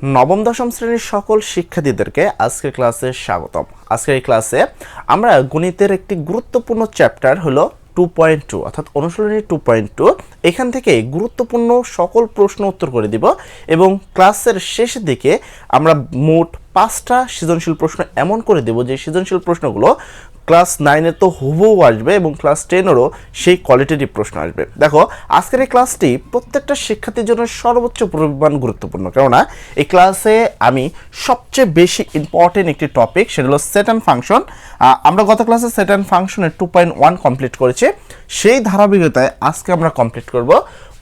নবম দশম শ্রেণীর সকল শিক্ষার্থীদেরকে আজকের ক্লাসে স্বাগতম। আজকের এই ক্লাসে আমরা গণিতের একটি গুরুত্বপূর্ণ চ্যাপ্টার হলো 2.2 অর্থাৎ অনুশীলনী 2.2 এখান থেকে গুরুত্বপূর্ণ সকল প্রশ্ন উত্তর করে দিব এবং ক্লাসের শেষের দিকে আমরা মোট 5টা সৃজনশীল প্রশ্ন এমন করে দেব যে সৃজনশীল প্রশ্নগুলো ক্লাস 9 তো হুবহু আসবে এবং ক্লাস 10-এরও সেই কোয়ালিটির প্রশ্ন আসবে। দেখো আজকের এই ক্লাসটি প্রত্যেকটা শিক্ষার্থীর জন্য সর্বোচ্চ পরিমাণ গুরুত্বপূর্ণ, কেননা এই ক্লাসে আমি সবচেয়ে বেশি ইম্পর্টেন্ট একটি টপিক সেটা হলো সেট অ্যান্ড ফাংশন। আমরা গত ক্লাসে সেট অ্যান্ড ফাংশনের 2.1 কমপ্লিট করেছি, সেই ধারাবাহিকতায় আজকে আমরা কমপ্লিট করব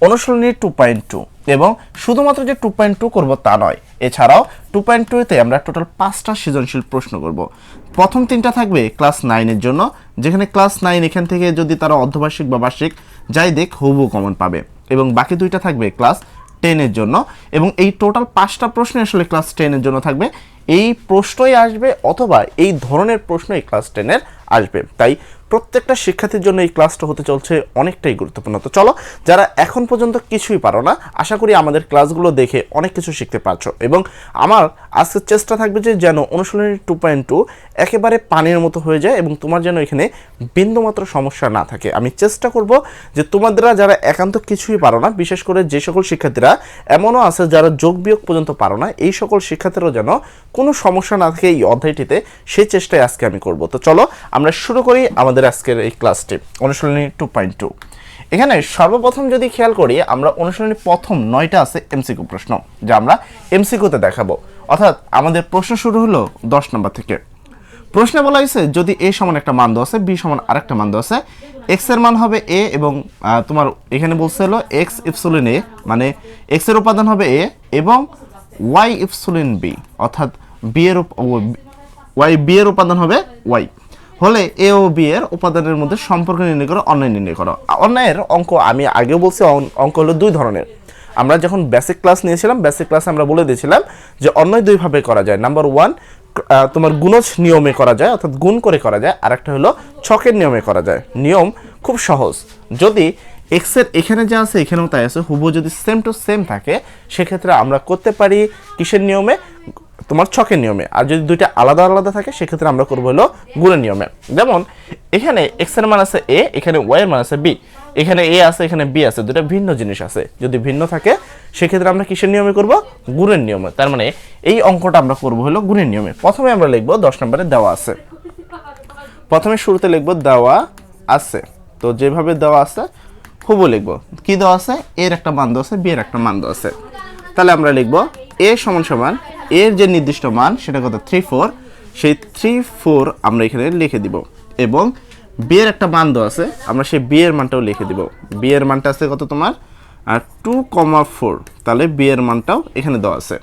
অনুশীলনী 2.2 এবং শুধুমাত্র যে 2.2 করব তা নয়, এছাড়াও 2.2-তে আমরা টোটাল 5টা সৃজনশীল প্রশ্ন করব। প্রথম 3টা থাকবে ক্লাস 9-এর জন্য, যেখানে ক্লাস 9 এখান থেকে যদি তারা অর্ধবার্ষিক বা বার্ষিক যাই দেখ হুবহু কমন পাবে, এবং বাকি 2টা থাকবে ক্লাস 10-এর জন্য। এবং এই টোটাল 5টা প্রশ্ন আসলে ক্লাস 10-এর জন্য থাকবে। এই প্রশ্নই আসবে অথবা এই ধরনের প্রশ্ন এই ক্লাস 10-এর আসবে, তাই প্রত্যেকটা শিক্ষার্থীর জন্য এই ক্লাসটা হতে চলছে অনেকটাই গুরুত্বপূর্ণ। তো চলো, যারা এখন পর্যন্ত কিছুই পারো না, আশা করি আমাদের ক্লাসগুলো দেখে অনেক কিছু শিখতে পারছো এবং আমার আজকের চেষ্টা থাকবে যে যেন অনুশীলনী 2.2 একেবারে পানির মতো হয়ে যায় এবং তোমার যেন এখানে বিন্দুমাত্র সমস্যা না থাকে। আমি চেষ্টা করব যে তোমাদেরা যারা একান্ত কিছুই পারো না, বিশেষ করে যে সকল শিক্ষার্থীরা এমনও আছে যারা যোগ বিয়োগ পর্যন্ত পারো না, এই সকল শিক্ষার্থীরাও যেন কোনো সমস্যা না থাকে এই অধ্যায়টিতে, সেই চেষ্টাই আজকে আমি করব। তো চলো আমরা শুরু করি আমাদের আজকের এই ক্লাসটি অনুশীলনী 2.2। এখানে সর্বপ্রথম যদি খেয়াল করি, আমরা অনুশীলনী প্রথম 9টা আছে এমসিকিউ প্রশ্ন, যা আমরা এমসিকিউতে দেখাবো। অর্থাৎ আমাদের প্রশ্ন শুরু হলো 10 নম্বর থেকে। প্রশ্নে বলা হয়েছে যদি এ সমান একটা মান দেওয়া আছে, বি সমান আরেকটা মান দেওয়া আছে, এক্স এর মান হবে এ এবং তোমার এখানে বলছে হলো এক্স ইপসিলন এ, মানে এক্স এর উপাদান হবে এ এবং ওয়াই ইপসিলন বি, অর্থাৎ বি এর উপাদান হবে ওয়াই হলে এ ও বি এর উপাদানের মধ্যে সম্পর্ক নির্ণয় করো, অন্যায় নির্ণয় করো। অন্যায়ের অঙ্ক আমি আগেও বলছি, অঙ্ক হলো দুই ধরনের। আমরা যখন বেসিক ক্লাস নিয়েছিলাম, বেসিক ক্লাসে আমরা বলে দিয়েছিলাম যে অন্যায় দুইভাবে করা যায়। নাম্বার 1 তোমার গুণজ নিয়মে করা যায়, অর্থাৎ গুণ করে করা যায়, আর একটা হলো ছকের নিয়মে করা যায়। নিয়ম খুব সহজ, যদি এক্স এর এখানে যা আছে এখানেও তাই আছে, হুবহু যদি সেম টু সেম থাকে সেক্ষেত্রে আমরা করতে পারি কিসের নিয়মে, তোমার ছকের নিয়মে। আর যদি দুইটা আলাদা আলাদা থাকে সেক্ষেত্রে আমরা করবো হলো গুণের নিয়মে। যেমন এখানে এক্স এর মান আছে এ, এখানে ওয়াই এর মান আছে বি, এখানে এ আছে এখানে বি আছে, দুটো ভিন্ন জিনিস আছে, যদি ভিন্ন থাকে সেক্ষেত্রে আমরা কিসের নিয়মে করব, গুণের নিয়মে। তার মানে এই অঙ্কটা আমরা করবো হলো গুণের নিয়মে। প্রথমে আমরা লিখবো 10 নম্বরে দেওয়া আছে, প্রথমে শুরুতে লিখবো দেওয়া আছে, তো যেভাবে দেওয়া আছে হুবহু লিখবো। কি দেওয়া আছে, এর একটা মান দেওয়া আছে, বি এর একটা মান দেওয়া আছে। তাহলে আমরা লিখবো এ সমান সমান এর যে নির্দিষ্ট মান সেটা কত 3-4, সেই 3-4 আমরা এখানে লিখে দিব এবং বি এর একটা মান দেওয়া আছে, আমরা সেই বি এর মানটাও লিখে দিব। বি এর মানটা আছে কত তোমার 2,4, তাহলে বি এর মানটাও এখানে দেওয়া আছে।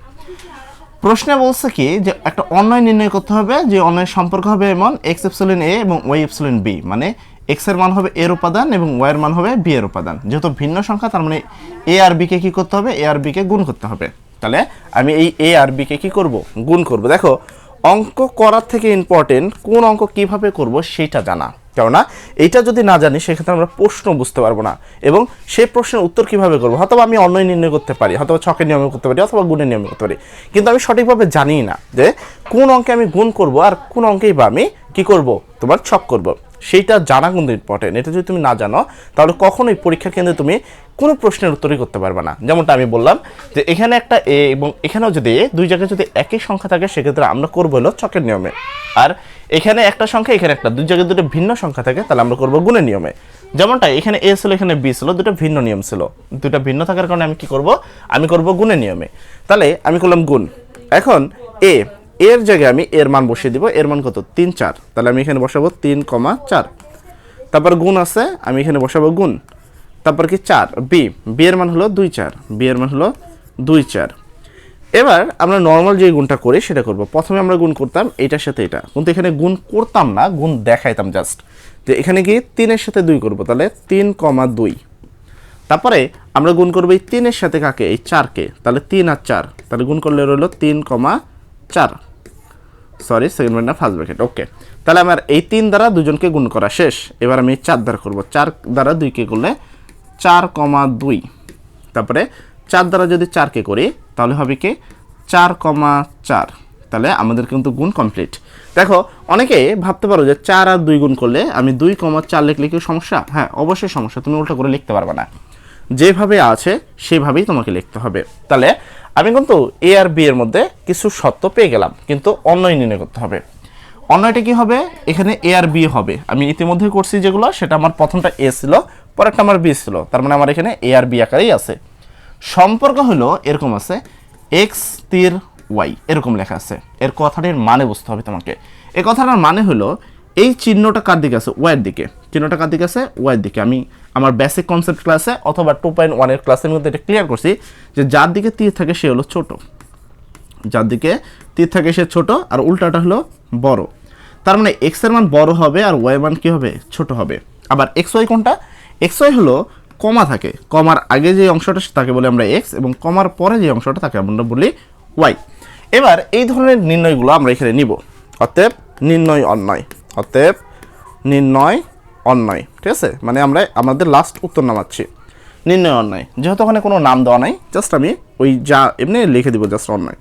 প্রশ্নে বলছে কি যে একটা অন্যায় নির্ণয় করতে হবে, যে অন্যায় সম্পর্ক হবে এমন এক্স ইপসিলন এ এবং ওয়াই ইপসিলন বি, মানে এক্স এর মান হবে এর উপাদান এবং ওয়াই এর মান হবে বি এর উপাদান। যেহেতু ভিন্ন সংখ্যা তার মানে এ আর বি কে কি করতে হবে, এ আর বি কে গুণ করতে হবে। তাহলে আমি এই এ আর বি কে কি করব, গুণ করব। দেখো অঙ্ক করার থেকে ইম্পর্টেন্ট কোন অঙ্ক কিভাবে করব সেইটা জানা, কেননা এইটা যদি না জানি সেক্ষেত্রে আমরা প্রশ্ন বুঝতে পারবো না এবং সেই প্রশ্নের উত্তর কিভাবে করবো। হয়তো আমি অন্যায় নির্ণয় করতে পারি, হয়তো ছকের নিয়মে করতে পারি অথবা গুণের নিয়মে করতে পারি, কিন্তু আমি সঠিকভাবে জানি না যে কোন অঙ্কে আমি গুণ করব আর কোন অঙ্কেই বা আমি কি করব, তোমার ছক করব। সেইটা জানা কিন্তু ইম্পর্টেন্ট। এটা যদি তুমি না জানো তাহলে কখনোই পরীক্ষা কেন্দ্রে তুমি কোনো প্রশ্নের উত্তরই করতে পারবে না। যেমনটা আমি বললাম যে এখানে একটা এ এবং এখানেও যদি এ, দুই জায়গায় যদি একই সংখ্যা থাকে সেক্ষেত্রে আমরা করবো হলো ছকের নিয়মে। আর এখানে একটা সংখ্যা এখানে একটা, দুই জায়গায় দুটো ভিন্ন সংখ্যা থাকে তাহলে আমরা করবো গুণের নিয়মে। যেমনটা এখানে এ ছিল এখানে বি ছিল, দুটো ভিন্ন নিয়ম ছিল, দুটো ভিন্ন থাকার কারণে আমি কি করব, আমি করব গুণের নিয়মে। তাহলে আমি করলাম গুণ। এখন এর জায়গায় আমি এর মান বসিয়ে দিব, এর মান কত 3-4, তাহলে আমি এখানে বসাবো 3,4। তারপর গুণ আছে, আমি এখানে বসাবো গুণ, তারপর কি 4 বি এর মান হলো 2-4, বি এর মান হলো 2-4। এবার আমরা নর্মাল যে গুণটা করি সেটা করব। প্রথমে আমরা গুণ করতাম এটার সাথে এটা, কিন্তু এখানে গুণ করতাম না, গুণ দেখাইতাম জাস্ট, যে এখানে কি 3-এর সাথে 2 করব, তাহলে 3,2। তারপরে আমরা গুণ করবো এই 3-এর সাথে কাকে, এই 4-কে, তাহলে 3 আর 4, তাহলে গুণ করলে রইল 3,4, সরি সেকেন্ড ব্র্যাকেট না ফার্স্ট ব্র্যাকেট, ওকে। তাহলে আমার এই 3 দ্বারা দুজনকে গুণ করা শেষ। এবার আমি 4 দ্বারা করব, 4 দ্বারা 2কে করলে 4,2, তারপরে 4 দ্বারা যদি 4কে করি তাহলে হবে কি 4,4, তাহলে আমাদের কিন্তু গুণ কমপ্লিট। দেখো অনেকে ভাবতে পারো যে 4 আর 2 গুণ করলে আমি 2,4 লিখলে কি সমস্যা? হ্যাঁ অবশ্যই সমস্যা, তুমি উল্টা করে লিখতে পারবে না, যেভাবে আছে সেভাবেই তোমাকে লিখতে হবে। তাহলে আমি কিন্তু এ আর বি এর মধ্যে কিছু সত্য পেয়ে গেলাম, কিন্তু অন্যয় নির্ণয় করতে হবে। অন্যয়টা কি হবে? এখানে এ আর বি হবে, আমি ইতিমধ্যে করছি যেগুলো, সেটা আমার প্রথমটা এ ছিল, পরেরটা আমার বি ছিল, তার মানে আমার এখানে এ আর বি আকারেই আছে। সম্পর্ক হলো এরকম আছে, এক্স তীর ওয়াই এরকম লেখা আছে। এর কথাটির মানে বুঝতে হবে তোমাকে। এই কথাটার মানে হলো এই চিহ্নটা কার দিকে আছে? ওয়াইয়ের দিকে। চিহ্নটা কার দিকে আছে? ওয়াইয়ের দিকে। আমি আমার বেসিক কনসেপ্ট ক্লাসে অথবা 2.1 এর ক্লাসের মধ্যে এটা ক্লিয়ার করছি যে যার দিকে তীর থাকে সে হলো ছোট, যার দিকে তীর থাকে সে ছোট, আর উল্টাটা হলো বড়। তার মানে এক্স এর মান বড় হবে আর ওয়াই মান কি হবে? ছোট হবে। আবার এক্স ওয়াই কোনটা? এক্স ওয়াই হলো কমা থাকে, কমার আগে যে অংশটা তাকে বলি আমরা এক্স, এবং কমার পরে যে অংশটা তাকে আমরা বলি ওয়াই। এবার এই ধরনের নির্ণয়গুলো আমরা এখানে নিব। অতএব নির্ণয় অন্যয়, অতএব নির্ণয় অন্যয়, ঠিক আছে? মানে আমরা আমাদের লাস্ট উত্তর নামাচ্ছি নির্ণয় অন্যয়। যেহেতু ওখানে কোনো নাম দেওয়া নাই, জাস্ট আমি ওই যা এমনি লিখে দিব, জাস্ট অন্যয়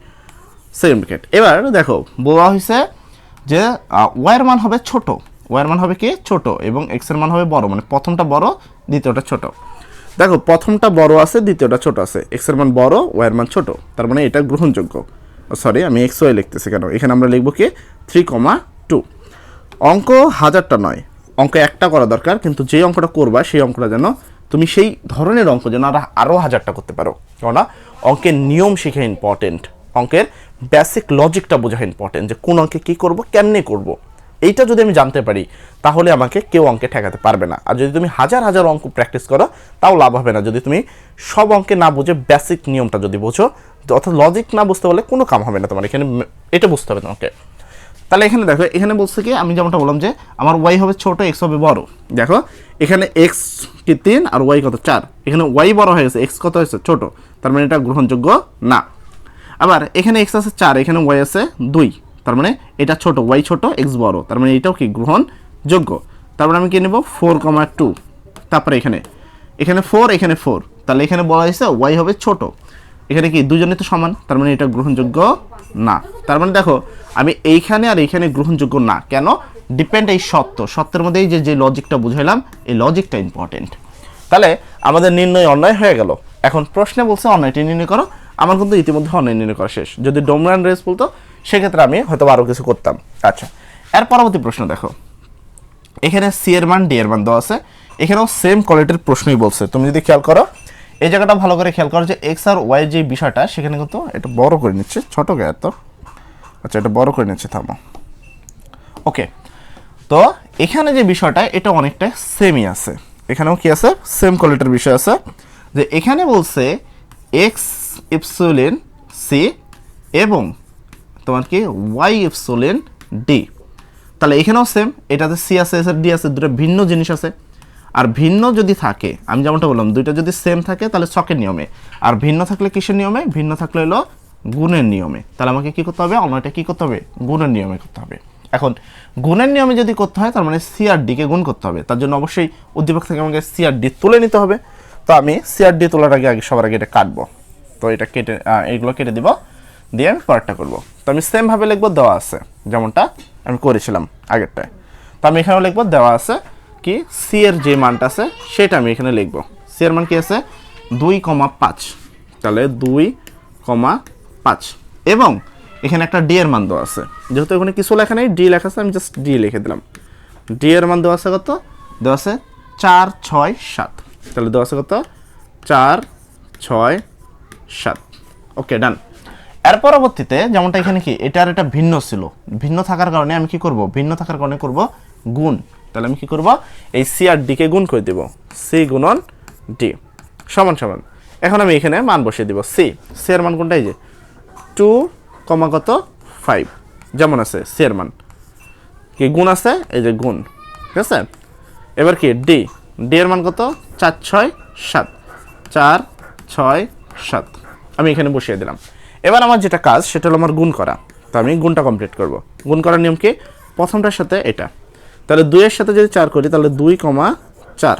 সেকেন্ড ব্র্যাকেট। এবার দেখো বলা হয়েছে যে ওয়াইয়ের মান হবে ছোট, ওয়াইয়ের মান হবে কি? ছোট, এবং এক্সের মান হবে বড়, মানে প্রথমটা বড় দ্বিতীয়টা ছোট। দেখো প্রথমটা বড় আছে, দ্বিতীয়টা ছোট আছে, এক্সের মান বড় ওয়াইয়ের মান ছোট, তার মানে এটা গ্রহণযোগ্য। সরি আমি এক্স ওয়াই লিখতেছি কেন, এখানে আমরা লিখবো কি 3,2। অঙ্ক হাজারটা নয়, অঙ্ক একটা করা দরকার, কিন্তু যে অঙ্কটা করবা সেই অঙ্কটা যেন তুমি সেই ধরনের অঙ্ক যেন আরও হাজারটা করতে পারো। কেননা অঙ্কের নিয়ম শেখা ইম্পর্টেন্ট, অঙ্কের বেসিক লজিকটা বোঝা ইম্পর্টেন্ট, যে কোন অঙ্কে কী করবো, কেমনে করব। এইটা যদি আমি জানতে পারি তাহলে আমাকে কেউ অঙ্কে ঠেকাতে পারবে না। আর যদি তুমি হাজার হাজার অঙ্ক প্র্যাকটিস করো তাও লাভ হবে না, যদি তুমি সব অঙ্কে না বুঝে বেসিক নিয়মটা যদি বোঝো, অর্থাৎ লজিক না বুঝতে পারলে কোনো কাম হবে না তোমার। এখানে এটা বুঝতে হবে তোমাকে। তাহলে এখানে দেখো, এখানে বলছে কি, আমি যেমনটা বললাম যে আমার ওয়াই হবে ছোট, এক্স হবে বড়। দেখো এখানে এক্স কি 3 আর ওয়াই কত 4, এখানে ওয়াই বড় হয়ে গেছে, এক্স কত হয়েছে? ছোট, তার মানে এটা গ্রহণযোগ্য না। আবার এখানে এক্স আছে 4, এখানে ওয়াই আছে 2, তার মানে এটা ছোট, ওয়াই ছোট এক্স বড়, তার মানে এটাও কি গ্রহণযোগ্য। তারপরে আমি কি নেব 4,2। তারপরে এখানে 4, এখানে 4, তাহলে এখানে বলা হয়েছে ওয়াই হবে ছোট, এখানে কি দুজনে তো সমান, তার মানে এটা গ্রহণযোগ্য না। তার মানে দেখো আমি এইখানে আর এইখানে গ্রহণযোগ্য না কেন? ডিপেন্ড এই সত্যের মধ্যে এই যে লজিকটা বুঝাইলাম, এই লজিকটা ইম্পর্টেন্ট। তাহলে আমাদের নির্ণয় অন্যায় হয়ে গেল। এখন প্রশ্নে বলছে অন্যায়টি নির্ণয় করো, আমার কিন্তু ইতিমধ্যে অন্যায় নির্ণয় করা শেষ। যদি ডোমিনেন্ট রেস বলতো সেক্ষেত্রে আমি হয়তো আরও কিছু করতাম। আচ্ছা, এর পরবর্তী প্রশ্ন দেখো, এখানে সি এর মান ডি এর মান দেওয়া আছে, এখানেও সেম কোয়ালিটির প্রশ্নই বলছে। তুমি যদি খেয়াল করো এই জায়গাটা ভালো করে খেয়াল করো যে এক্স আর ওয়াই যে বিষয়টা, সেখানে কিন্তু এটা বড় করে নিচ্ছে, ছোট গায়ে তো, আচ্ছা এটা বড় করে নিচ্ছে, থামো। ওকে, তো এখানে যে বিষয়টা এটা অনেকটা সেমই আছে, এখানেও কি আছে? সেম কোয়ালিটির বিষয় আছে। যে এখানে বলছে এক্স ইপসিলন সি এবং তোমার কি ওয়াই ইপসিলন ডি, তাহলে এখানেও সেম, এটাতে সি আছে, এস ডি আছে, দুটো ভিন্ন জিনিস আছে। আর ভিন্ন যদি থাকে, আমি যেমনটা বললাম, দুইটা যদি সেম থাকে তাহলে ছকের নিয়মে, আর ভিন্ন থাকলে কিসের নিয়মে? ভিন্ন থাকলে হলো গুণের নিয়মে। তাহলে আমাকে কি করতে হবে? অন্যটা কি করতে হবে? গুণের নিয়মে করতে হবে। এখন গুণের নিয়মে যদি করতে হয় তার মানে সি আর ডিকে গুণ করতে হবে, তার জন্য অবশ্যই উদ্দীপক থেকে আমাকে সি আর ডি তুলে নিতে হবে। তো আমি সি আর ডি তোলার আগে সবার আগে এটা কাটবো, তো এটা কেটে এইগুলো কেটে দিব, দিয়ে আমি পরেরটা করবো। তো আমি সেমভাবে লিখবো, দেওয়া আছে যেমনটা আমি করেছিলাম আগেরটায়। তো আমি এখানেও লিখবো দেওয়া আছে কি সি এর যে মানটা আছে সেটা আমি এখানে লিখবো। সি এর মান কি আছে? 2,5, তাহলে 2,5, এবং এখানে একটা ডি এর মান দেওয়া আছে, যেহেতু এখানে কিছু লেখা নেই, ডি লেখা আছে, আমি জাস্ট ডি লিখে দিলাম। ডি এর মান দেওয়া আছে কত? দেওয়া আছে 4, 6, 7, তাহলে দেওয়া আছে কত? 4, 6, 7। ওকে, ডান। এর পরবর্তীতে যেমনটা এখানে কি এটার এটা ভিন্ন ছিল, ভিন্ন থাকার কারণে আমি কি করব? ভিন্ন থাকার কারণে করব গুণ। তাহলে আমি কি করব? এই সি আর ডি কে গুণ করে দেব, সি গুণন ডি সমান সমান। এখন আমি এখানে মান বসিয়ে দিব, সি এর মান কোনটা? এই যে 2,5 যেমন আছে, সি এর মান কি গুণ আছে, এই যে গুণ, ঠিক আছে। এবার কি ডি এর মান কত? 4, 6, 7, 4, 6, 7 আমি এখানে বসিয়ে দিলাম। এবার আমার যেটা কাজ সেটা হলো আমার গুণ করা, তো আমি গুণটা কমপ্লিট করব। গুণ করার নিয়ম কি? প্রথমটার সাথে এটা, তাহলে 2 এর সাথে যদি 4 করি তাহলে 2,4,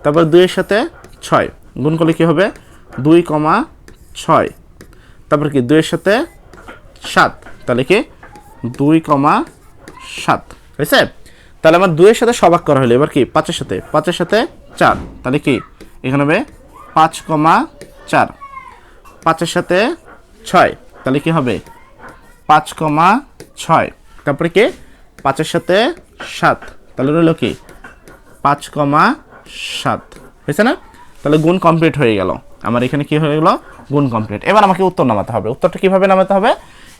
তারপর 2 এর সাথে 6 গুণ করলে কি হবে? 2,6, তারপর কি 2 এর সাথে 7, তাহলে কি 2,7 হয়েছে। তাহলে আমার 2 এর সাথে সবাক করা হলো, এবার কি 5 এর সাথে 4, তাহলে কি এখানে হবে 5,4, 5 এর সাথে 6, তাহলে কি হবে 5,6, তারপরে কি 5 এর সাথে 7, তাহলে রইল কি 5,7 হয়েছে না। তাহলে গুণ কমপ্লিট হয়ে গেল, আমার এখানে কি হয়ে গেল গুণ কমপ্লিট। এবার আমাকে উত্তর নামাতে হবে। উত্তরটা কিভাবে নামাতে হবে,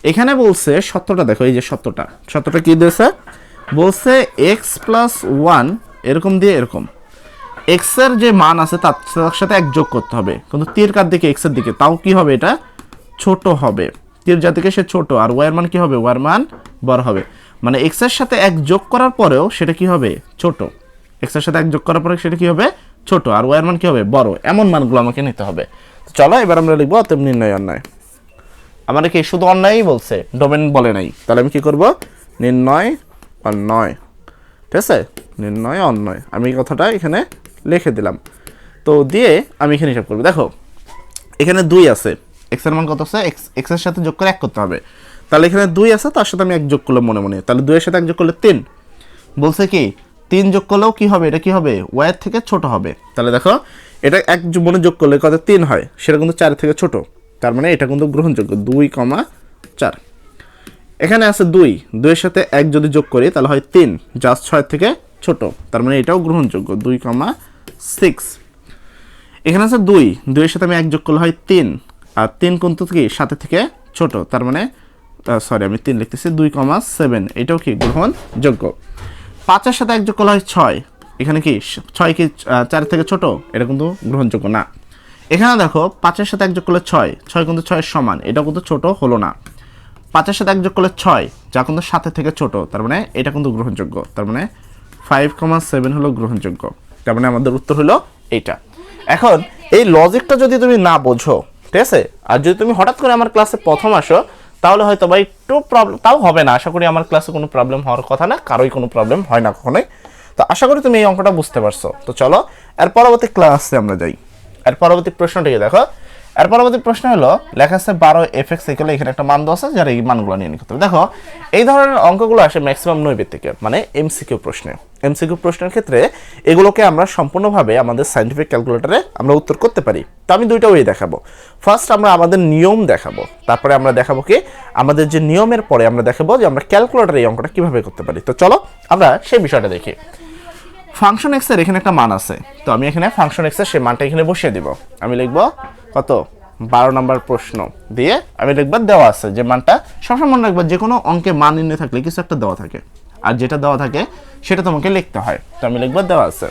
এখানে বলছে সত্যটা দেখো, এই যে সত্যটা কি দিয়েছে, বলছে x + 1 এরকম দিয়ে এরকম x এর যে মান আছে তার সাথে 1 যোগ করতে হবে, কিন্তু তীর কার দিকে x এর দিকে, তাও কি হবে এটা ছোট হবে, তীর যার দিকে সে ছোট, আর y এর মান কি হবে, y এর মান বড় হবে। মানে x এর সাথে 1 যোগ করার পরেও সেটা কি হবে ছোট, x এর সাথে 1 যোগ করার পরে সেটা কি হবে ছোট, আর y এর মান কি হবে বড়, এমন মানগুলো আমাকে নিতে হবে। চলো এবার আমরা লিখবো অতএব নির্ণয় অন্যায়। আমাদের কি শুধু অন্যায়ই বলছে, ডোমেন বলে নাই, তাহলে আমি কি করব নির্ণয় অন্যায়, ঠিক আছে, নির্ণয় অন্যায়, আমি এই কথাটা এখানে লিখে দিলাম। তো দিয়ে আমি এখানে হিসাব করব, দেখো এখানে 2 আছে, x এর মান কত আছে, x এর সাথে যোগ করে 1 করতে হবে, তাহলে এখানে 2 আছে, তার সাথে আমি 1 যোগ করলাম মনে মনে, তাহলে 2 এর সাথে 1 যোগ করলে 3, বলছে কি 3 যোগ করলেও কি হবে, এটা কি হবে y এর থেকে ছোট হবে। তাহলে দেখো এটা 1 মনে যোগ করলে কত 3 হয়, সেটা কিন্তু 4 থেকে ছোট, তার মানে এটা কিন্তু গ্রহণযোগ্য 2,4। এখানে আছে 2 এর সাথে 1 যদি যোগ করি তাহলে হয় 3, জাস্ট 6 থেকে ছোট, তার মানে এটাও গ্রহণযোগ্য 2,6। এখানে আছে 2 এর সাথে আমি 1 যোগ করলে হয় 3, আর 3 কিন্তু কি 7 থেকে ছোট, তার মানে সরি আমি 3 লিখতেছি 2,7, এটাও কি গ্রহণযোগ্য। 5 এর সাথে 1 যোগ করলে হয় 6, এখানে কি 6 কি 4 থেকে ছোট, এটা কিন্তু গ্রহণযোগ্য না। এখানে দেখো 5 এর সাথে 1 যোগ করলে 6 কিন্তু 6 এর সমান, এটা কিন্তু ছোট হলো না। 5 এর সাথে 1 যোগ করলে 6, যা কিন্তু 7 থেকে ছোট, তার মানে এটা কিন্তু গ্রহণযোগ্য, তার মানে 5,7 হলো গ্রহণযোগ্য, তার মানে আমাদের উত্তর হলো এইটা। এখন এই লজিকটা যদি তুমি না বোঝো, ঠিক আছে, আর যদি তুমি হঠাৎ করে আমার ক্লাসে প্রথম আসো, তাহলে হয়তো বা একটু প্রবলেম, তাও হবে না, আশা করি আমার ক্লাসে কোনো প্রবলেম হওয়ার কথা না, কারোই কোনো প্রবলেম হয় না কখনোই। তো আশা করি তুমি এই অঙ্কটা বুঝতে পারছো। তো চলো এর পরবর্তী ক্লাসে আমরা যাই। এর পরবর্তী প্রশ্নটিকে দেখো, এর পরবর্তী প্রশ্ন হলো লেখা আছে 12f(x) এখানে একটা মান দেওয়া আছে, যার এই মানগুলো নিয়ে করতে হবে। দেখো এই ধরনের অঙ্কগুলো আসে ম্যাক্সিমাম নৈবেত্তিকে, মানে এমসিকিউ প্রশ্নে। এমসিকিউ প্রশ্নের ক্ষেত্রে এগুলোকে আমরা সম্পূর্ণভাবে আমাদের সায়েন্টিফিক ক্যালকুলেটরে আমরা উত্তর করতে পারি। তো আমি দুইটা ওয়ে দেখাবো। ফার্স্ট আমরা আমাদের নিয়ম দেখাবো, তারপরে আমরা দেখাবো কি আমাদের যে নিয়মের পরে আমরা দেখাবো যে আমরা ক্যালকুলেটরে এই অঙ্কটা কিভাবে করতে পারি। তো চলো আমরা সেই বিষয়টা দেখি। ফাংশন এক্স এর এখানে একটা মান আছে, তো আমি এখানে ফাংশন এক্স এর সেই মানটা এখানে বসিয়ে দিব। আমি লিখব কত 12 নম্বর প্রশ্ন দিয়ে আমি লিখব দেওয়া আছে যে মানটা, সবসময় মনে রাখবা যে কোনো অঙ্কে মান নির্ণয় থাকলে কিছু একটা দেওয়া থাকে, আর যেটা দেওয়া থাকে সেটা তোমাকে লিখতে হয়। তো আমি লিখব দেওয়া আছে,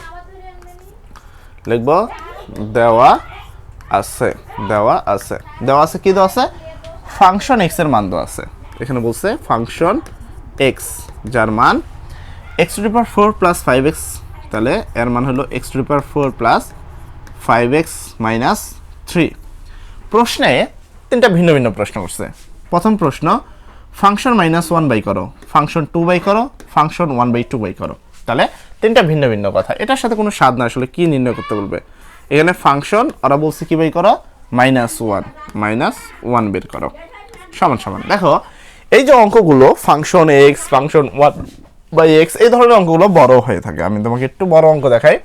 লিখব দেওয়া আছে, দেওয়া আছে, দেওয়া আছে কি দেওয়া আছে, ফাংশন এক্স এর মান দেওয়া আছে। এখানে বলছে ফাংশন এক্স যার মান x⁴ প্লাস 5x, তাহলে এর মান হলো x⁴ প্লাস 5x মাইনাস 3। প্রশ্নে তিনটা ভিন্ন ভিন্ন প্রশ্ন করছে। প্রথম প্রশ্ন ফাংশন -1 বাই করো, ফাংশন 2 বাই করো, ফাংশন 1/2 বাই করো। তাহলে তিনটা ভিন্ন ভিন্ন কথা, এটার সাথে কোনো স্বাদ না, আসলে কি নির্ণয় করতে বলবে। এখানে ফাংশন ওরা বলছে কি বাই করো, -1 বের করো সমান সমান। দেখো এই যে অঙ্কগুলো ফাংশন এক্স, ফাংশন 1/x, এই ধরনের অঙ্কগুলো বড় হয়ে থাকে। আমি তোমাকে একটু বড় অঙ্ক দেখাই,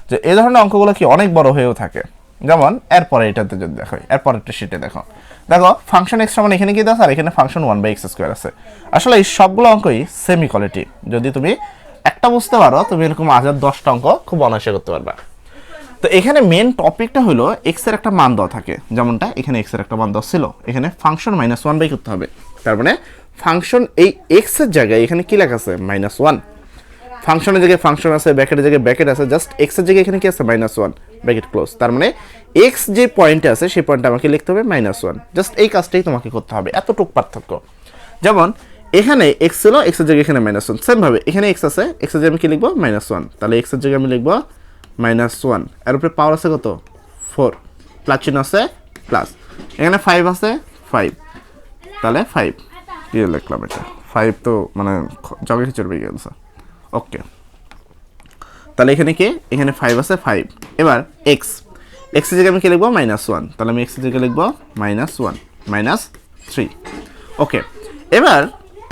যে এই ধরনের অঙ্কগুলো কি অনেক বড় হয়েও থাকে। যেমন এরপরে এটাতে যদি দেখো, এরপর একটা শিটে দেখো, দেখো ফাংশন এক্স সমান এখানে কি আছে, আর এখানে ফাংশন 1/x² আছে। আসলে এই সবগুলো অঙ্কই সেম ইকুয়ালিটি, যদি তুমি একটা বুঝতে পারো তুমি এরকম 1010টা অঙ্ক খুব অনায়াসে করতে পারবা। তো এখানে মেন টপিকটা হলো এক্স এর একটা মান দেওয়া থাকে, যেমনটা এখানে এক্স এর একটা মান দেওয়া ছিল, এখানে ফাংশন -1 করতে হবে। তার মানে ফাংশন এই এক্স এর জায়গায় এখানে কি লেখা আছে -1, ফাংশনের জায়গায় ফাংশন আছে, ব্র্যাকেটের জায়গায় ব্র্যাকেট আছে, জাস্ট এক্স এর জায়গায় এখানে কি আছে -1 ব্র্যাকেট ক্লোজ। তার মানে এক্স যে পয়েন্টে আছে সেই পয়েন্টে আমাকে লিখতে হবে -1, জাস্ট এই কাজটাই তোমাকে করতে হবে, এতটুকু পার্থক্য। যেমন এখানে এক্স ছিল, এক্স এর জায়গায় এখানে -1, সেম ভাবে এখানে এক্স আছে, এক্স এর জায়গায় আমি কি লিখবো -1, তাহলে এক্স এর জায়গায় আমি লিখবো -1, এর উপরে পাওয়ার আছে কত 4, প্লাস চিহ্ন আছে প্লাস, এখানে 5 আছে 5, তাহলে 5 কি লিখলাম, এটা 5 তো মানে জগে খিচুড়ি পেয়ে গেছে। ওকে, তাহলে এখানে কি, এখানে 5 আছে 5। এবার এক্স, এক্স এর জায়গায় আমি কি লিখবো -1, তাহলে আমি এক্স এর জায়গায় লিখবো -1, -3। ওকে, এবার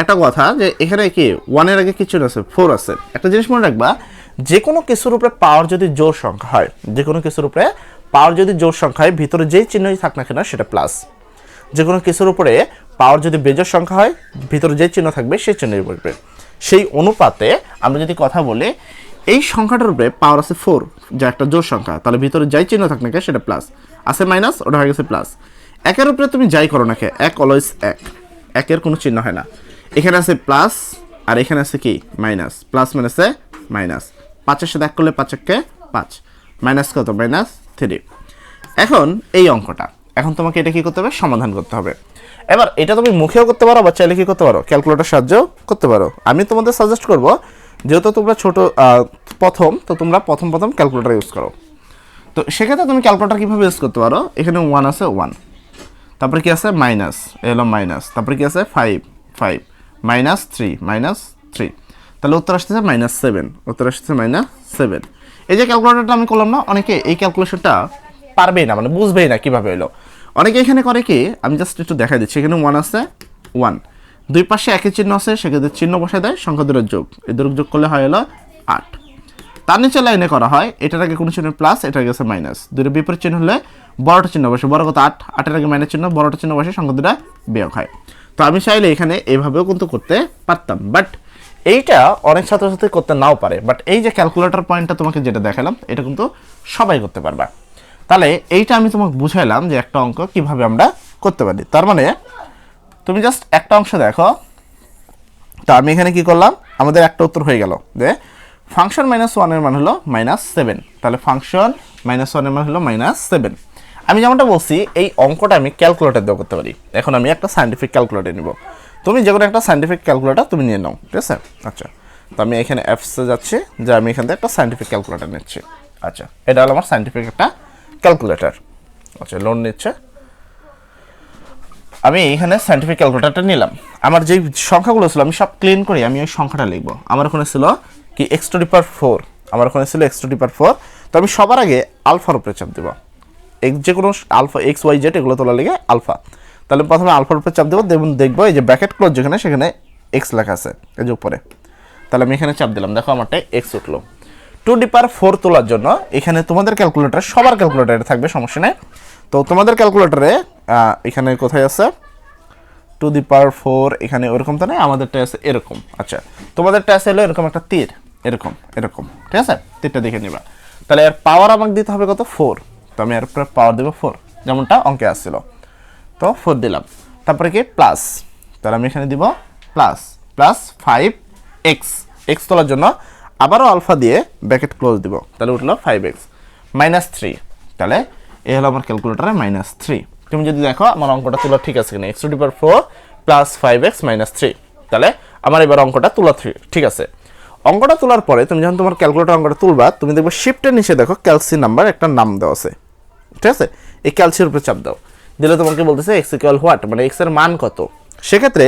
একটা কথা যে এখানে কি 1 এর আগে কিছু আছে 4 আছে। একটা জিনিস মনে রাখবা, যে কোনো কিছুর উপরে পাওয়ার যদি জোড় সংখ্যা হয়, যে কোনো কিছুর উপরে পাওয়ার যদি জোড় সংখ্যা হয়, ভিতরে যেই চিহ্নই থাক না কেন সেটা প্লাস। যে কোনো কিছুর উপরে পাওয়ার যদি বেজোড় সংখ্যা হয়, ভিতরে যে চিহ্ন থাকবে সেই চিহ্নই বসবে। সেই অনুপাতে আমরা যদি কথা বলি, এই সংখ্যাটার উপরে পাওয়ার আছে 4, যা একটা জোড় সংখ্যা, তাহলে ভিতরে যাই চিহ্ন থাক না কেন সেটা প্লাস, আছে মাইনাস, ওটা হয়ে গেছে প্লাস। একের উপরে তুমি যাই করো না কে, এক অলওয়েজ এক, একের কোনো চিহ্ন হয় না। এখানে আছে প্লাস আর এখানে আছে কি মাইনাস, প্লাস মাইনাসে মাইনাস, 5-এর সাথে এক করলে 5 × 5, মাইনাস কত -3। এখন এই অঙ্কটা, এখন তোমাকে এটা কি করতে হবে, সমাধান করতে হবে। এবার এটা তুমি মুখেও করতে পারো বা চাইলে কি করতে পারো, ক্যালকুলেটর সাহায্যেও করতে পারো। আমি তোমাদের সাজেস্ট করব, যেহেতু তোমরা ছোট প্রথম, তো তোমরা প্রথম ক্যালকুলেটর ইউজ করো। তো সেক্ষেত্রে তুমি ক্যালকুলেটর কীভাবে ইউজ করতে পারো, এখানে 1 আছে 1, তারপরে কি আছে মাইনাস, এলো মাইনাস, তারপরে কি আছে 5 -3, তাহলে উত্তর আসতেছে -7, উত্তর আসতেছে -7। এই যে ক্যালকুলেটরটা আমি করলাম না, অনেকে এই ক্যালকুলেশনটা পারবেই না, মানে বুঝবেই না কীভাবে এলো। অনেকে এখানে করে কি, আমি জাস্ট একটু দেখাই দিচ্ছি। এখানে 1 আছে 1, দুই পাশে একই চিহ্ন আছে, সেক্ষেত্রে চিহ্ন বসায় দেয়, সংখ্যা দুটোর যোগ, এই দুটো যোগ করলে হয় হলো 8। তার নিচে লাইনে করা হয়, এটার আগে কোনো চিহ্ন প্লাস, এটার আগে আছে মাইনাস, দুটো বিপরীত চিহ্ন হলে বড়টা চিহ্ন বসে, বড় কত 8, 8-এর আগে মাইনাস চিহ্ন, বড়টা চিহ্ন বসে, সংখ্যা দুটা বিয়োগ হয়। তো আমি চাইলে এখানে এইভাবেও কিন্তু করতে পারতাম, বাট এইটা অনেক ছাত্রছাত্রী করতে নাও পারে। বাট এই যে ক্যালকুলেটর পয়েন্টটা তোমাকে যেটা দেখালাম, এটা কিন্তু সবাই করতে পারবা। তাহলে এইটা আমি তোমাকে বুঝাইলাম যে একটা অঙ্ক কিভাবে আমরা করতে পারি। তার মানে তুমি জাস্ট একটা অংশ দেখো। তো আমি এখানে কি করলাম, আমাদের একটা উত্তর হয়ে গেল যে ফাংশন -1 এর মান হলো -7, তাহলে ফাংশন -1 এর মান হলো -7। আমি যেমনটা বলছি, এই অঙ্কটা আমি ক্যালকুলেটর দিয়ে করতে পারি। এখন আমি একটা সায়েন্টিফিক ক্যালকুলেটর নিব, তুমি যে কোনো একটা সায়েন্টিফিক ক্যালকুলেটর তুমি নিয়ে নাও, ঠিক আছে? আচ্ছা, তো আমি এখানে অ্যাপসে যাচ্ছি, যে আমি এখান থেকে একটা সায়েন্টিফিক ক্যালকুলেটর নিচ্ছি। আচ্ছা, এটা হলো আমার সায়েন্টিফিক একটা ক্যালকুলেটর। আচ্ছা, লোন নিচ্ছে, আমি এখানে সায়েন্টিফিক ক্যালকুলেটরটা নিলাম। আমার যেই সংখ্যাগুলো ছিল আমি সব ক্লিন করি, আমি ওই সংখ্যাটা লিখবো। আমার ওখানে ছিল কি x⁴, আমার ওখানে ছিল x⁴। তো আমি সবার আগে আলফার উপরে চাপ দেবো, যে কোনো আলফা x y z এগুলো তোলা লিখে আলফা। তাহলে প্রথমে আলফার উপরে চাপ দেবো, দেখবো এই যে ব্র্যাকেট ক্লোজ যেখানে, সেখানে এক্স লেখা আছে এই যে উপরে। তাহলে আমি এখানে চাপ দিলাম, দেখো আমারটা এক্স উঠলো। 2⁴ তোলার জন্য এখানে তোমাদের ক্যালকুলেটর, সবার ক্যালকুলেটরে থাকবে, সমস্যা নেই। তো তোমাদের ক্যালকুলেটরে এখানে কোথায় আছে 2⁴, এখানে ওরকম তো নেই, আমাদেরটা আছে এরকম। আচ্ছা, তোমাদেরটা আছে হলো এরকম একটা তীর, এরকম এরকম, ঠিক আছে? তীরটা দেখে নিবা। তাহলে এর পাওয়ার আমাকে দিতে হবে কত, 4। তো আমি এর উপরে পাওয়ার দেবো 4, যেমনটা অঙ্কে আসছিল। তো 4 দিলাম, তারপরে কি প্লাস, তাহলে আমি এখানে দিব প্লাস 5x, এক্স তোলার জন্য আবারও আলফা দিয়ে ব্র্যাকেট ক্লোজ দিব, তাহলে উঠলো 5x -3। তাহলে এই হলো আমার ক্যালকুলেটরে -3। তুমি যদি দেখো আমার অঙ্কটা তোলা ঠিক আছে কিনা, x⁴ + 5x -3, তাহলে আমার এবার অঙ্কটা তোলা ঠিক আছে। অঙ্কটা তোলার পরে তুমি যখন তোমার ক্যালকুলেটর অঙ্কটা তুলবা, তুমি দেখবে শিফটের নিচে দেখো ক্যালসি নাম্বার একটা নাম দেওয়া আছে, ঠিক আছে? এই ক্যালসির উপরে চাপ দাও, দিলে তোমাকে বলতেছে x = হোয়াট, মানে x এর মান কত। সেক্ষেত্রে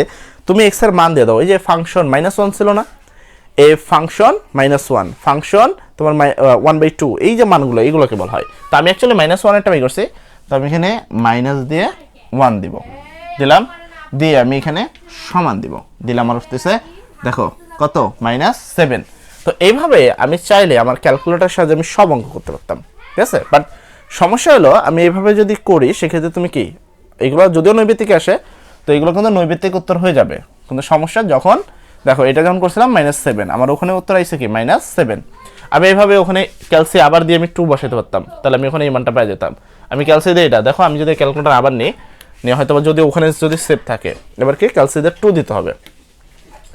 তুমি x এর মান দিয়ে দাও। এই যে ফাংশন -1 ছিল না, এই ফাংশন -1, ফাংশন তোমার 1/2, এই যে মানগুলো, এইগুলোকে বলা হয়। তো আমি অ্যাকচুয়ালি -1 একটা বের করছি, তো আমি এখানে মাইনাস দিয়ে 1 দিব, দিলাম, দিয়ে আমি এখানে সমান দিব, দিলাম। আমার হচ্ছে দেখো কত, -7। তো এইভাবে আমি চাইলে আমার ক্যালকুলেটরের সাহায্যে আমি সব অঙ্ক করতে পারতাম, ঠিক আছে? বাট সমস্যা হলো আমি এইভাবে যদি করি, সেক্ষেত্রে তুমি কি, এগুলো যদিও নৈবেদিকে আসে, তো এগুলো কিন্তু নৈবেদিক উত্তর হয়ে যাবে। কিন্তু সমস্যা যখন দেখো এটা যখন করছিলাম -7, আমার ওখানে উত্তর আইছে কি -7। আমি এইভাবে ওখানে ক্যালসি আবার দিয়ে আমি 2 বসাতে পারতাম, তাহলে আমি ওখানে এই মানটা পেয়ে যেতাম। আমি ক্যালসি দিয়ে এটা দেখো, আমি যদি ক্যালকুলেটর আবার নিই, হয়তো যদি ওখানে যদি সেভ থাকে, এবার কি ক্যালসি দিয়ে 2 দিতে হবে।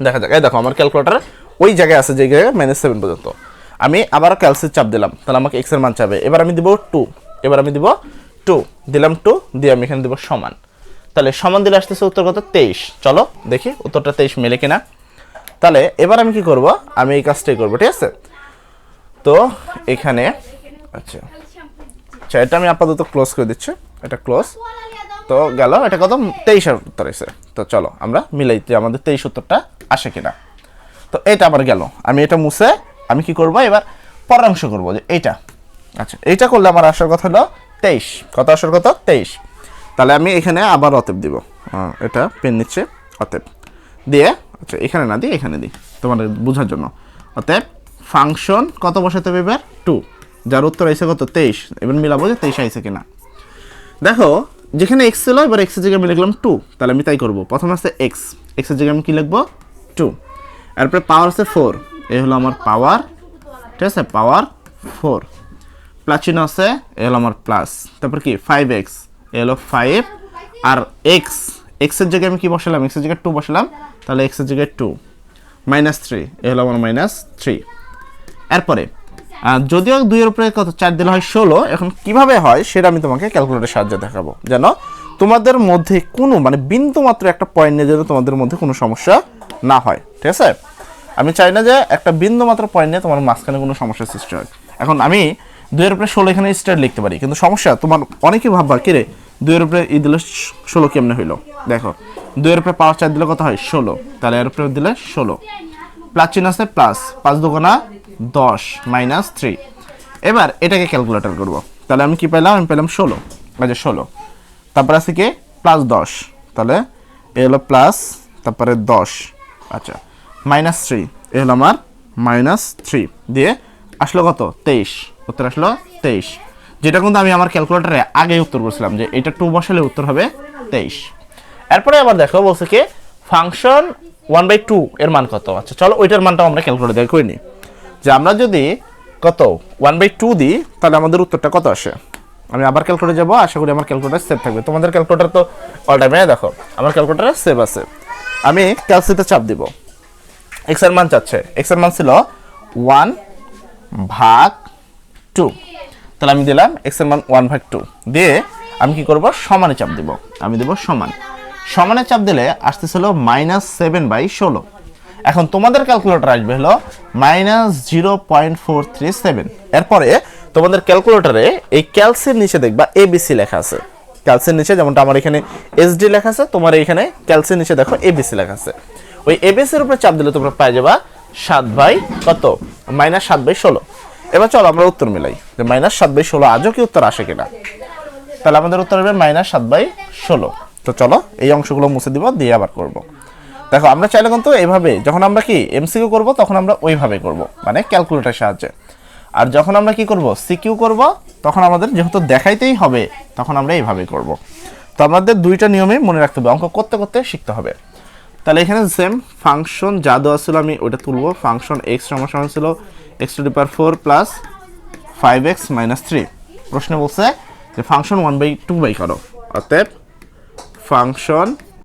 দেখা যাক, এই দেখো আমার ক্যালকুলেটর ওই জায়গায় আছে, যে জায়গায় -7 পর্যন্ত। আমি আবারও ক্যালসির চাপ দিলাম, তাহলে আমাকে x এর মান চাবে। এবার আমি দিব 2, এবার আমি দিব 2, দিলাম 2 দিয়ে আমি এখানে দিব সমান। তাহলে সমান দিলে আসতেছে উত্তর কত, 23। চলো দেখি উত্তরটা 23 মেলে কিনা। তাহলে এবার আমি কি করব, আমি এই কাজটাই করব, ঠিক আছে? তো এখানে আচ্ছা, এটা আমি আপাতত ক্লোজ করে দিচ্ছি, এটা ক্লোজ। তো গেল, এটা কত, 23 এর উত্তর এসে। তো চলো আমরা মিলাই যে আমাদের 23 উত্তরটা আসে কিনা। তো এটা আবার গেল, আমি এটা মুছে আমি কি করব, এবার পরের অংশ করব, যে এইটা। আচ্ছা, এইটা করলে আমার আসার কথা হলো 23। কত আসার কথা, 23। তাহলে আমি এখানে আবার অতএব দিব, এটা পেন নিচ্ছে, অতএব দিয়ে, আচ্ছা এখানে না দিই এখানে দিই তোমাদের বোঝার জন্য। অতএব ফাংশন কত বসাতে হবে এবার 2, যার উত্তর আইসে কত 23। এবার মিলাবো যে 23 আইসে কিনা। দেখো যেখানে এক্স ছিল এবার এক্সের জায়গায় আমি লিখলাম 2, তাহলে আমি তাই করবো। প্রথমে আছে এক্সের জায়গায় আমি কী লিখবো 2, এরপরে পাওয়ার আছে 4, এই হলো আমার পাওয়ার, ঠিক আছে, পাওয়ার 4, প্লাস চিহ্ন আছে, এ হলো আমার প্লাস, তারপর কি 5x, এ হলো 5, আর এক্সের জায়গায় আমি কি বসালাম, এক্সের জায়গায় 2 বসালাম, তাহলে এক্সের জায়গায় 2, -3, এ হলো আমার -3। এরপরে যদিও 2-এর উপরে কত 4 দিলে হয় 16, এখন কিভাবে হয় সেটা আমি তোমাকে ক্যালকুলেটরের সাহায্যে দেখাবো, যেন তোমাদের মধ্যে কোনো মানে বিন্দু মাত্র একটা পয়েন্ট নিয়ে যেন তোমাদের মধ্যে কোনো সমস্যা না হয়, ঠিক আছে। আমি চাই না যে একটা বিন্দু মাত্র পয়েন্ট নিয়ে তোমার মাঝখানে কোনো সমস্যার সৃষ্টি হয়। এখন আমি 2-এর উপরে 16 এখানে স্টার লিখতে পারি, কিন্তু সমস্যা তোমার অনেকেই ভাববা কিরে 2-এর উপরে দিলে 16 কেমনে হইলো। দেখো 2-এর উপরে পাওয়ার 4 দিলে কত হয় 16, তাহলে এর উপরে দিলে 16, প্লাস চিহ্ন আছে প্লাস, 5 দুগুণা 10, -3। এবার এটাকে ক্যালকুলেটর করব, তাহলে আমি কি পেলাম, আমি পেলাম 16, যে 16, তারপর আছে কি +10, তাহলে এ হলো প্লাস, তারপরে 10, আচ্ছা -3, এ হলো আমার -3 দিয়ে আসলো কত 23, উত্তর আসলো 23, যেটা কিন্তু আমি আমার ক্যালকুলেটরে আগে উত্তর করছিলাম যে এটা 2 বসালে উত্তর হবে 23। এরপরে আবার দেখো বলছে কি ফাংশন 1/2 এর মান কত। আচ্ছা চলো ওইটার মানটাও আমরা ক্যালকুলেটর দিয়ে করে নিই, যে আমরা যদি কত 1/2 দিই তাহলে আমাদের উত্তরটা কত আসে। আমি আবার ক্যালকুলেটরে যাব, আশা করি আমার ক্যালকুলেটর সেভ থাকবে। তোমাদের ক্যালকুলেটর তো অল টাইমে দেখো আমার ক্যালকুলেটরে সেভ আছে। আমি ক্যালসিতে চাপ দিব, এক্স এর মান চাচ্ছে, এক্স এর মান ছিল 1/2, তাহলে আমি দিলাম এক্স এর মান 1/2 দিয়ে আমি কি করব সমানে চাপ দিব, আমি দেব সমানে চাপ দিলে আসতেছিল -7/16। এখন তোমাদের ক্যালকুলেটর আসবে হলো -0.437। এরপরে তোমাদের ক্যালকুলেটরে এই ক্যালসির নিচে দেখবা এবিসি লেখা আছে, ক্যালসির নিচে যেমনটা আমার এখানে এসডি লেখা আছে, তোমার এখানে ক্যালসির নিচে দেখো এবিসি লেখা আছে। ওই এবিসির উপরে চাপ দিলে তোমরা পেয়ে যাবা 7/16। এবার চলো আমরা উত্তর মিলাই যে -7/16 আজও কি উত্তর আসে কিনা। তাহলে আমাদের উত্তর হবে -7/16। তো চলো এই অংশগুলো মুছে দিব, দিয়ে আবার করব। দেখো আমরা চাইলে কিন্তু এইভাবে যখন আমরা কি এমসিকিউ করব তখন আমরা ওইভাবে করব, মানে ক্যালকুলেটরের সাহায্যে। আর যখন আমরা কি করব সিকিউ করব তখন আমাদের যেহেতু দেখাইতেই হবে তখন আমরা এইভাবে করব। তো আমাদের দুইটা নিয়মে মনে রাখতে হবে, অঙ্ক করতে করতে শিখতে হবে। তাহলে এখানে সেম ফাংশন যা দেওয়া ছিল আমি ওইটা তুলব। ফাংশন এক্স সমান ছিল x⁴ প্লাস 5x - 3। প্রশ্নে বলছে যে ফাংশন 1/2 বাই করো, অতএব ফাংশন